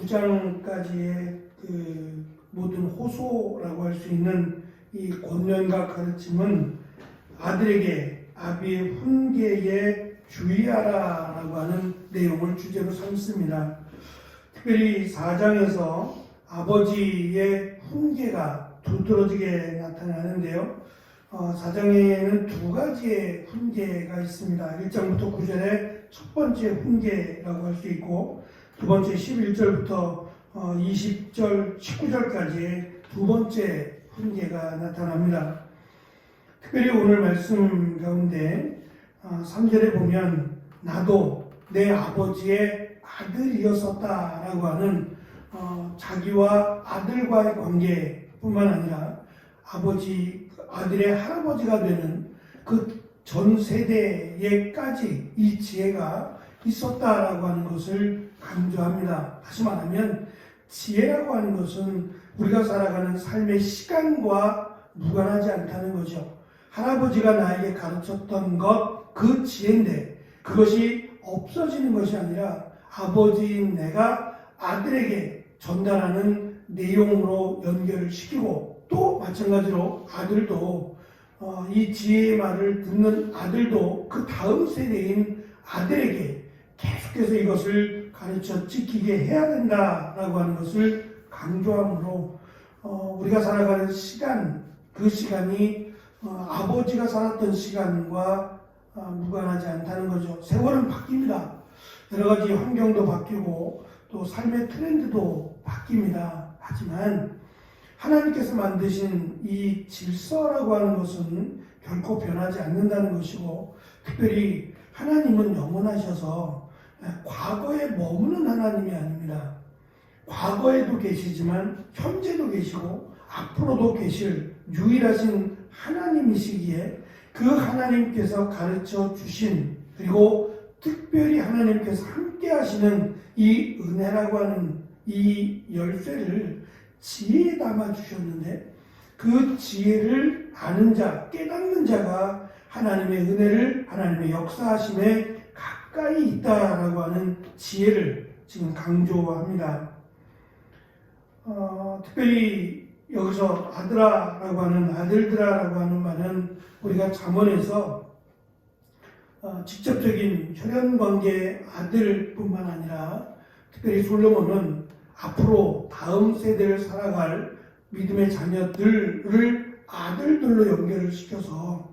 9장까지의 그 모든 호소라고 할 수 있는 이 권면과 가르침은 아들에게 아비의 훈계에 주의하라라고 하는 내용을 주제로 삼습니다. 특별히 4장에서 아버지의 훈계가 두드러지게 나타나는데요. 4장에는 두 가지의 훈계가 있습니다. 1장부터 9절에 첫 번째 훈계라고 할 수 있고, 두 번째 11절부터 20절, 19절까지의 두 번째 훈계가 나타납니다. 특별히 오늘 말씀 가운데 3절에 보면 나도 내 아버지의 아들이었었다라고 하는 자기와 아들과의 관계뿐만 아니라 아들의 할아버지가 되는 그 전 세대에까지 이 지혜가 있었다라고 하는 것을 강조합니다. 다시 말하면 지혜라고 하는 것은 우리가 살아가는 삶의 시간과 무관하지 않다는 거죠. 할아버지가 나에게 가르쳤던 것, 그 지혜인데 그것이 없어지는 것이 아니라 아버지인 내가 아들에게 전달하는 내용으로 연결을 시키고, 또 마찬가지로 아들도 이 지혜의 말을 듣는 아들도 그 다음 세대인 아들에게 계속해서 이것을 가르쳐 지키게 해야 된다라고 하는 것을 강조하므로 우리가 살아가는 시간, 그 시간이 아버지가 살았던 시간과 무관하지 않다는 거죠. 세월은 바뀝니다. 여러 가지 환경도 바뀌고 또 삶의 트렌드도 바뀝니다. 하지만 하나님께서 만드신 이 질서라고 하는 것은 결코 변하지 않는다는 것이고, 특별히 하나님은 영원하셔서 과거에 머무는 하나님이 아닙니다. 과거에도 계시지만 현재도 계시고 앞으로도 계실 유일하신 하나님이시기에 그 하나님께서 가르쳐 주신, 그리고 특별히 하나님께서 함께 하시는 이 은혜라고 하는 이 열쇠를 지혜에 담아 주셨는데, 그 지혜를 아는 자, 깨닫는 자가 하나님의 은혜를, 하나님의 역사하심에 가까이 있다라고 하는 지혜를 지금 강조합니다. 특별히 여기서 아들아라고 하는, 아들들아라고 하는 말은 우리가 잠언에서 직접적인 혈연관계의 아들뿐만 아니라 특별히 솔로몬은 앞으로 다음 세대를 살아갈 믿음의 자녀들을 아들들로 연결을 시켜서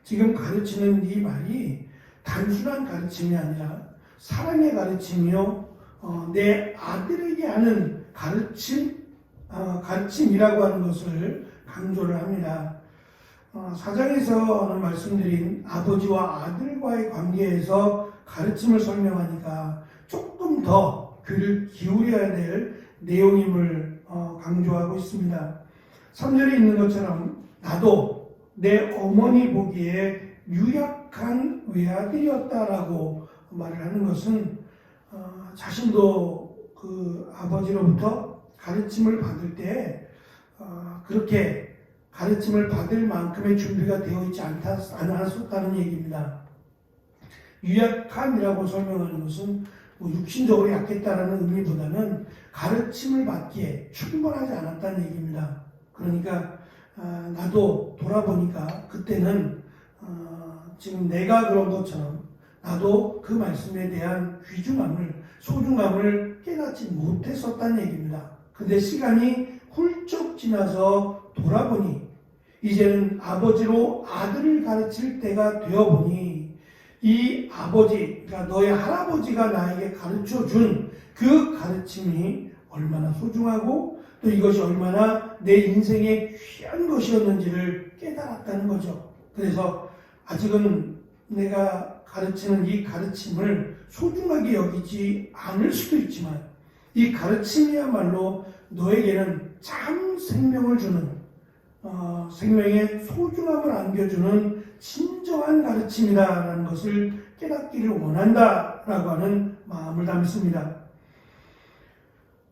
지금 가르치는 이 말이 단순한 가르침이 아니라 사랑의 가르침이요, 내 아들에게 하는 가르침이라고 하는 것을 강조를 합니다. 4장에서는 말씀드린 아버지와 아들과의 관계에서 가르침을 설명하니까 조금 더 귀를 기울여야 될 내용임을 강조하고 있습니다. 3절에 있는 것처럼 나도 내 어머니 보기에 유약한 외아들이었다라고 말을 하는 것은 자신도 그 아버지로부터 가르침을 받을 때 그렇게 가르침을 받을 만큼의 준비가 되어 있지 않았었다는 얘기입니다. 유약함이라고 설명하는 것은 육신적으로 약했다라는 의미보다는 가르침을 받기에 충분하지 않았다는 얘기입니다. 그러니까 나도 돌아보니까 그때는 지금 내가 그런 것처럼 나도 그 말씀에 대한 귀중함을, 소중함을 깨닫지 못했었다는 얘기입니다. 근데 시간이 훌쩍 지나서 돌아보니 이제는 아버지로 아들을 가르칠 때가 되어보니 이 아버지, 그러니까 너의 할아버지가 나에게 가르쳐준 그 가르침이 얼마나 소중하고 또 이것이 얼마나 내 인생에 귀한 것이었는지를 깨달았다는 거죠. 그래서 아직은 내가 가르치는 이 가르침을 소중하게 여기지 않을 수도 있지만 이 가르침이야말로 너에게는 참 생명을 주는, 생명의 소중함을 안겨주는 진정한 가르침이다라는 것을 깨닫기를 원한다라고 하는 마음을 담습니다.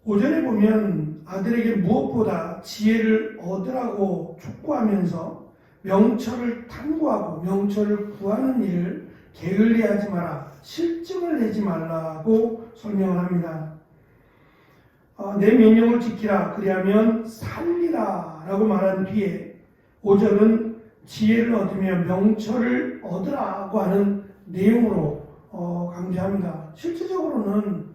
5절에 보면 아들에게 무엇보다 지혜를 얻으라고 촉구하면서 명철을 탐구하고 명철을 구하는 일을 게을리하지 마라, 실증을 내지 말라고 설명을 합니다. 내 명령을 지키라 그리하면 살리라 라고 말한 뒤에 5절은 지혜를 얻으며 명철을 얻으라고 하는 내용으로 강조합니다. 실질적으로는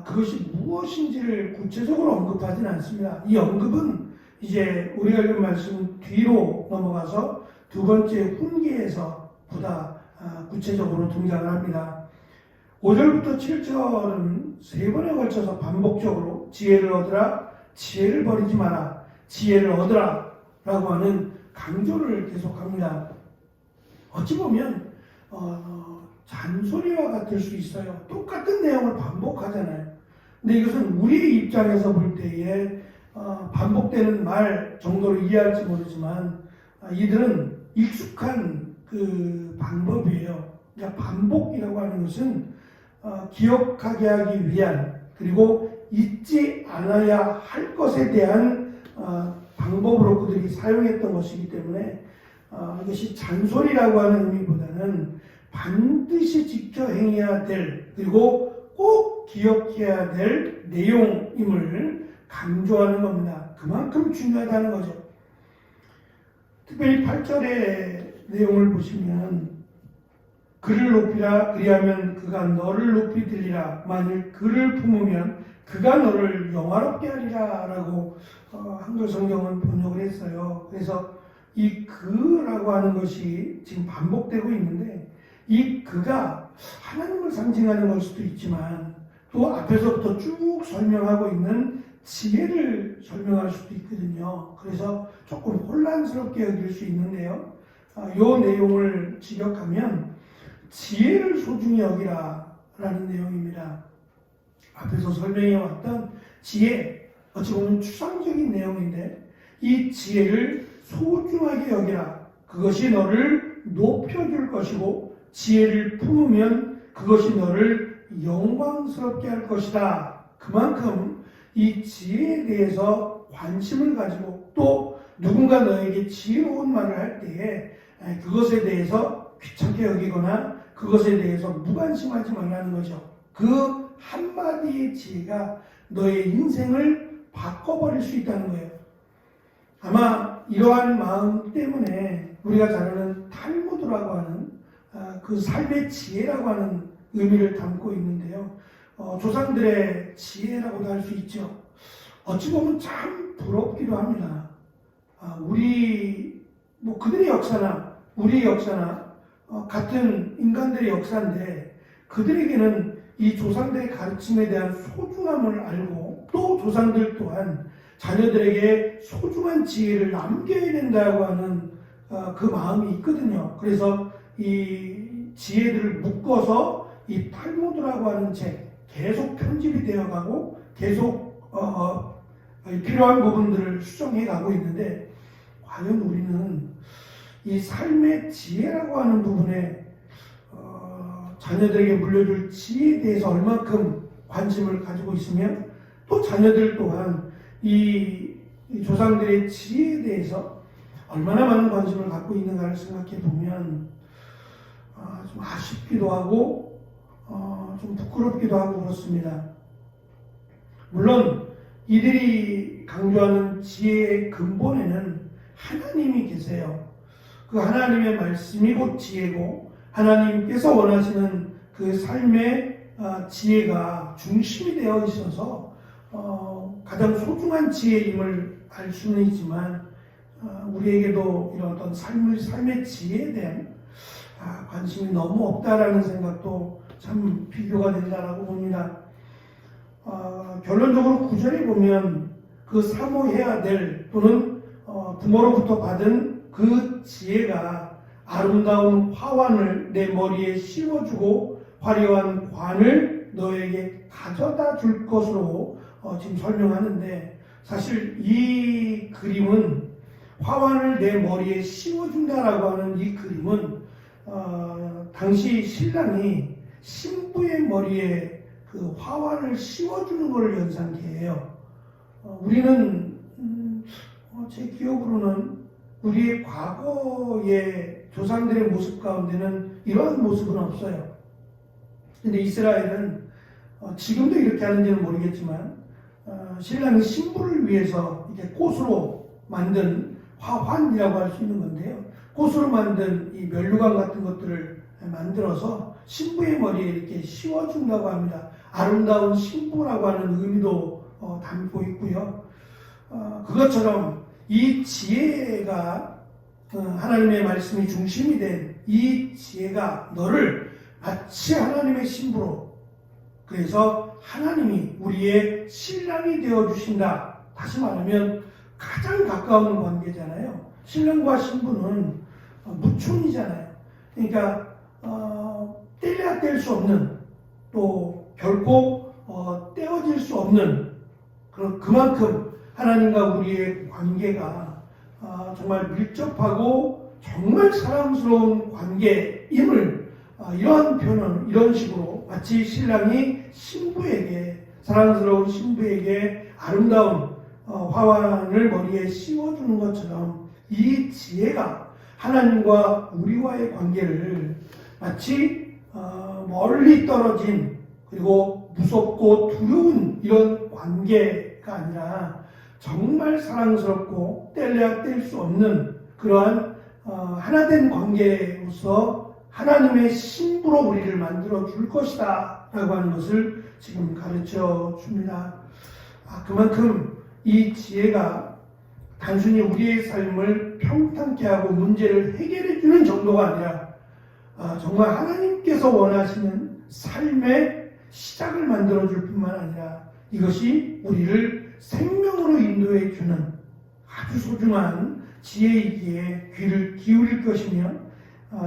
그것이 무엇인지를 구체적으로 언급하진 않습니다. 이 언급은 이제 우리가 읽은 말씀 뒤로 넘어가서 두 번째 훈계에서 보다 구체적으로 등장을 합니다. 5절부터 7절은 세 번에 걸쳐서 반복적으로 지혜를 얻으라, 지혜를 버리지 마라, 지혜를 얻으라 라고 하는 강조를 계속합니다. 어찌 보면 잔소리와 같을 수 있어요. 똑같은 내용을 반복하잖아요. 근데 이것은 우리의 입장에서 볼 때에 반복되는 말 정도로 이해할지 모르지만 이들은 익숙한 그 방법이에요. 그러니까 반복이라고 하는 것은 기억하게 하기 위한 그리고 잊지 않아야 할 것에 대한 방법으로 그들이 사용했던 것이기 때문에 이것이 잔소리라고 하는 의미보다는 반드시 지켜 행해야 될 그리고 꼭 기억해야 될 내용임을 강조하는 겁니다. 그만큼 중요하다는 거죠. 특별히 8절의 내용을 보시면 그를 높이라 그리하면 그가 너를 높이 들리라 만일 그를 품으면 그가 너를 영화롭게 하리라 라고 한글 성경은 번역을 했어요. 그래서 이 그라고 하는 것이 지금 반복되고 있는데 이 그가 하나님을 상징하는 걸 수도 있지만 또 앞에서부터 쭉 설명하고 있는 지혜를 설명할 수도 있거든요. 그래서 조금 혼란스럽게 여길 수 있는데요. 이 내용을 직역하면 지혜를 소중히 여기라 라는 내용입니다. 앞에서 설명해왔던 지혜, 어찌 보면 추상적인 내용인데 이 지혜를 소중하게 여기라. 그것이 너를 높여줄 것이고 지혜를 품으면 그것이 너를 영광스럽게 할 것이다. 그만큼 이 지혜에 대해서 관심을 가지고 또 누군가 너에게 지혜로운 말을 할 때에 그것에 대해서 귀찮게 여기거나 그것에 대해서 무관심하지 말라는 거죠. 그 한마디의 지혜가 너의 인생을 바꿔버릴 수 있다는 거예요. 아마 이러한 마음 때문에 우리가 잘 아는 탈무드라고 하는 그 삶의 지혜라고 하는 의미를 담고 있는데요. 조상들의 지혜라고도 할 수 있죠. 어찌 보면 참 부럽기도 합니다. 그들의 역사나 우리의 역사나 같은 인간들의 역사인데 그들에게는 이 조상들의 가르침에 대한 소중함을 알고 또 조상들 또한 자녀들에게 소중한 지혜를 남겨야 된다고 하는 그 마음이 있거든요. 그래서 이 지혜들을 묶어서 이 탈무드라고 하는 책 계속 편집이 되어가고 계속 필요한 부분들을 수정해 가고 있는데 과연 우리는 이 삶의 지혜라고 하는 부분에 자녀들에게 물려줄 지혜에 대해서 얼만큼 관심을 가지고 있으며 또 자녀들 또한 이 조상들의 지혜에 대해서 얼마나 많은 관심을 갖고 있는가를 생각해 보면 좀 아쉽기도 하고 좀 부끄럽기도 하고 그렇습니다. 물론 이들이 강조하는 지혜의 근본에는 하나님이 계세요. 그 하나님의 말씀이 곧 지혜고 하나님께서 원하시는 그 삶의 지혜가 중심이 되어 있어서 가장 소중한 지혜임을 알 수는 있지만 우리에게도 이런 어떤 삶의 지혜에 대한 관심이 너무 없다라는 생각도 참 비교가 된다라고 봅니다. 결론적으로 구절에 보면 그 사모해야 될 또는 부모로부터 받은 그 지혜가 아름다운 화환을 내 머리에 씌워주고 화려한 관을 너에게 가져다 줄 것으로 지금 설명하는데 사실 이 그림은 화환을 내 머리에 씌워준다라고 하는 이 그림은 당시 신랑이 신부의 머리에 그 화환을 씌워주는 것을 연상케 해요. 우리는 제 기억으로는 우리의 과거의 조상들의 모습 가운데는 이러한 모습은 없어요. 근데 이스라엘은 지금도 이렇게 하는지는 모르겠지만 신랑이 신부를 위해서 이렇게 꽃으로 만든 화환이라고 할 수 있는 건데요. 꽃으로 만든 이 면류관 같은 것들을 만들어서 신부의 머리에 이렇게 씌워준다고 합니다. 아름다운 신부라고 하는 의미도 담고 있고요. 그것처럼 이 지혜가 하나님의 말씀이 중심이 된 이 지혜가 너를 마치 하나님의 신부로, 그래서 하나님이 우리의 신랑이 되어주신다. 다시 말하면 가장 가까운 관계잖아요. 신랑과 신부는 무촌이잖아요. 그러니까 떼려야 뗄 수 없는, 또 결코 떼어질 수 없는, 그만큼 하나님과 우리의 관계가 정말 밀접하고 정말 사랑스러운 관계임을 이러한 표현은 이런 식으로 마치 신랑이 신부에게, 사랑스러운 신부에게 아름다운 화환을 머리에 씌워주는 것처럼 이 지혜가 하나님과 우리와의 관계를 마치 멀리 떨어진, 그리고 무섭고 두려운 이런 관계가 아니라 정말 사랑스럽고 뗄래야 뗄 수 없는 그러한 하나된 관계로서 하나님의 신부로 우리를 만들어 줄 것이다 라고 하는 것을 지금 가르쳐 줍니다. 그만큼 이 지혜가 단순히 우리의 삶을 평탄케 하고 문제를 해결해 주는 정도가 아니라 정말 하나님께서 원하시는 삶의 시작을 만들어 줄 뿐만 아니라 이것이 우리를 생명으로 인도해 주는 아주 소중한 지혜이기에 귀를 기울일 것이며,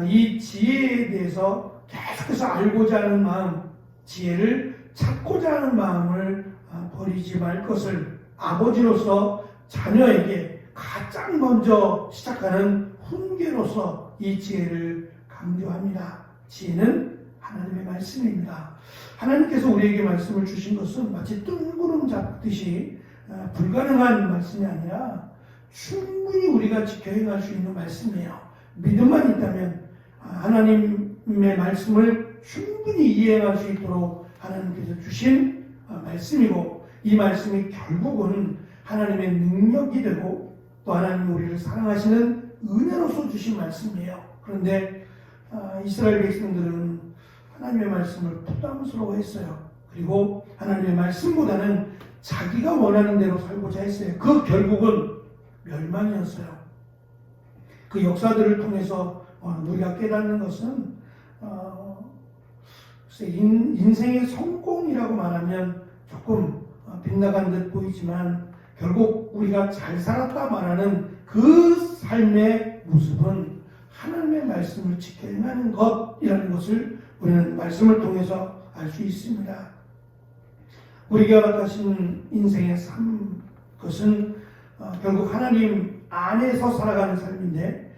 이 지혜에 대해서 계속해서 알고자 하는 마음, 지혜를 찾고자 하는 마음을 버리지 말 것을 아버지로서 자녀에게 가장 먼저 시작하는 훈계로서 이 지혜를 강조합니다. 지혜는 하나님의 말씀입니다. 하나님께서 우리에게 말씀을 주신 것은 마치 뜬구름 잡듯이 불가능한 말씀이 아니라 충분히 우리가 지켜 행할 수 있는 말씀이에요. 믿음만 있다면 하나님의 말씀을 충분히 이해할 수 있도록 하나님께서 주신 말씀이고, 이 말씀이 결국은 하나님의 능력이 되고 또 하나님이 우리를 사랑하시는 은혜로서 주신 말씀이에요. 그런데 이스라엘 백성들은 하나님의 말씀을 부담스러워했어요. 그리고 하나님의 말씀보다는 자기가 원하는 대로 살고자 했어요. 그 결국은 멸망이었어요. 그 역사들을 통해서 우리가 깨닫는 것은 인생의 성공이라고 말하면 조금 빗나간 듯 보이지만 결국 우리가 잘 살았다 말하는 그 삶의 모습은 하나님의 말씀을 지켜 행하는 것이라는 것을 우리는 말씀을 통해서 알 수 있습니다. 우리가 허락하신 인생의 삶, 그것은 결국 하나님 안에서 살아가는 삶인데,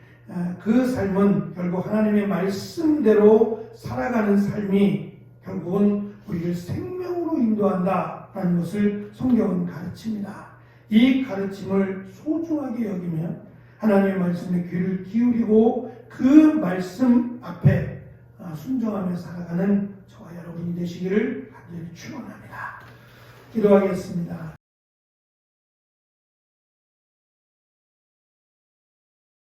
그 삶은 결국 하나님의 말씀대로 살아가는 삶이 결국은 우리를 생명으로 인도한다라는 것을 성경은 가르칩니다. 이 가르침을 소중하게 여기며 하나님의 말씀에 귀를 기울이고 그 말씀 앞에 순종하며 살아가는 저와 여러분이 되시기를 간절히 축원합니다. 기도하겠습니다.